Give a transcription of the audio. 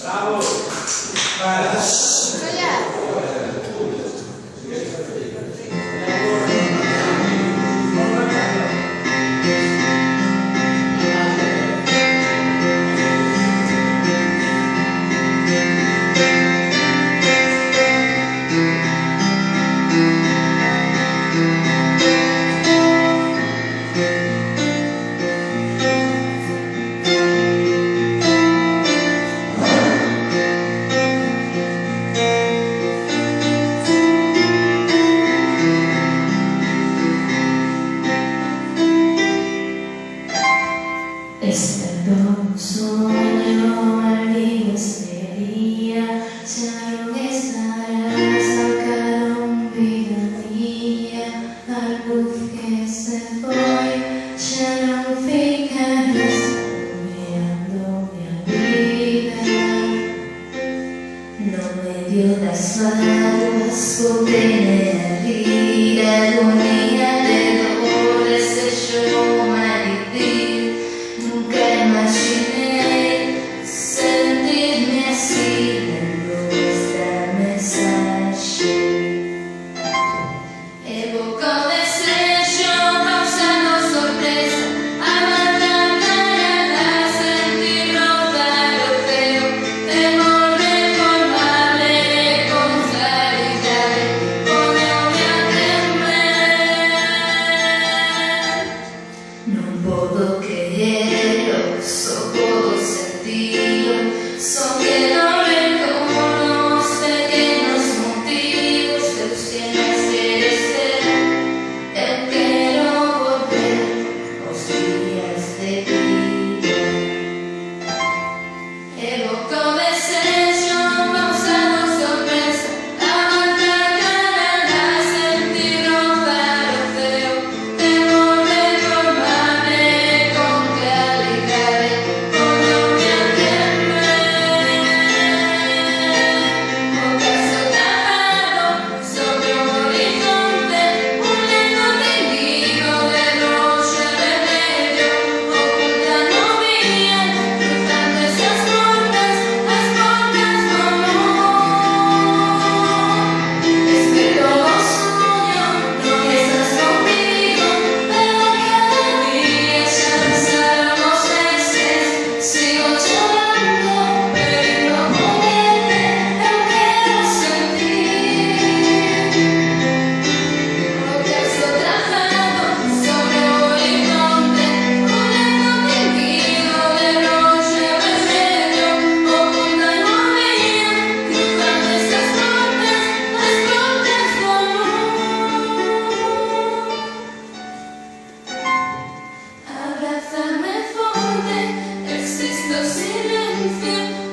Bravo! Vai! È stato un sogno all'inizieria, solo che stare a sacar un vida la luz que se fue, ya no ficarás mirando mi vida. No me dio las manos con tener agonía de dolores de yo malditir. Nunca imaginé sentirme así dando esta mensaje. Evoco desejo, causando sorpresa, amargar ganas, sentir rodar lo feo, temor reformable con claridad, ponerme a temer. Non puedo creerlo, solo puedo sentirlo, son que no reconoce pequeños motivos de los que no quieres ser. Yo quiero volver los días de vida. Evoco desejo, causando sorpresa, amargar ganas, sentir rodar lo feo, temor reformable con claridad, ponerme a temer. Ocaso trabado sobre un horizonte, un lento tendido de roche vermelho, ocultando bien, cruzando esas puertas, las puertas de amor. Es que todo sueño, no estás conmigo, pero cada día ya pasaron los meses, sigo llorando, pero ponerte, yo quiero sentir. Ocaso trabado sobre un horizonte, un lento tendido de roche vermelho, ocultando bien, cruzando esas puertas, las puertas de amor. Abrázame fuerte, existo silencio.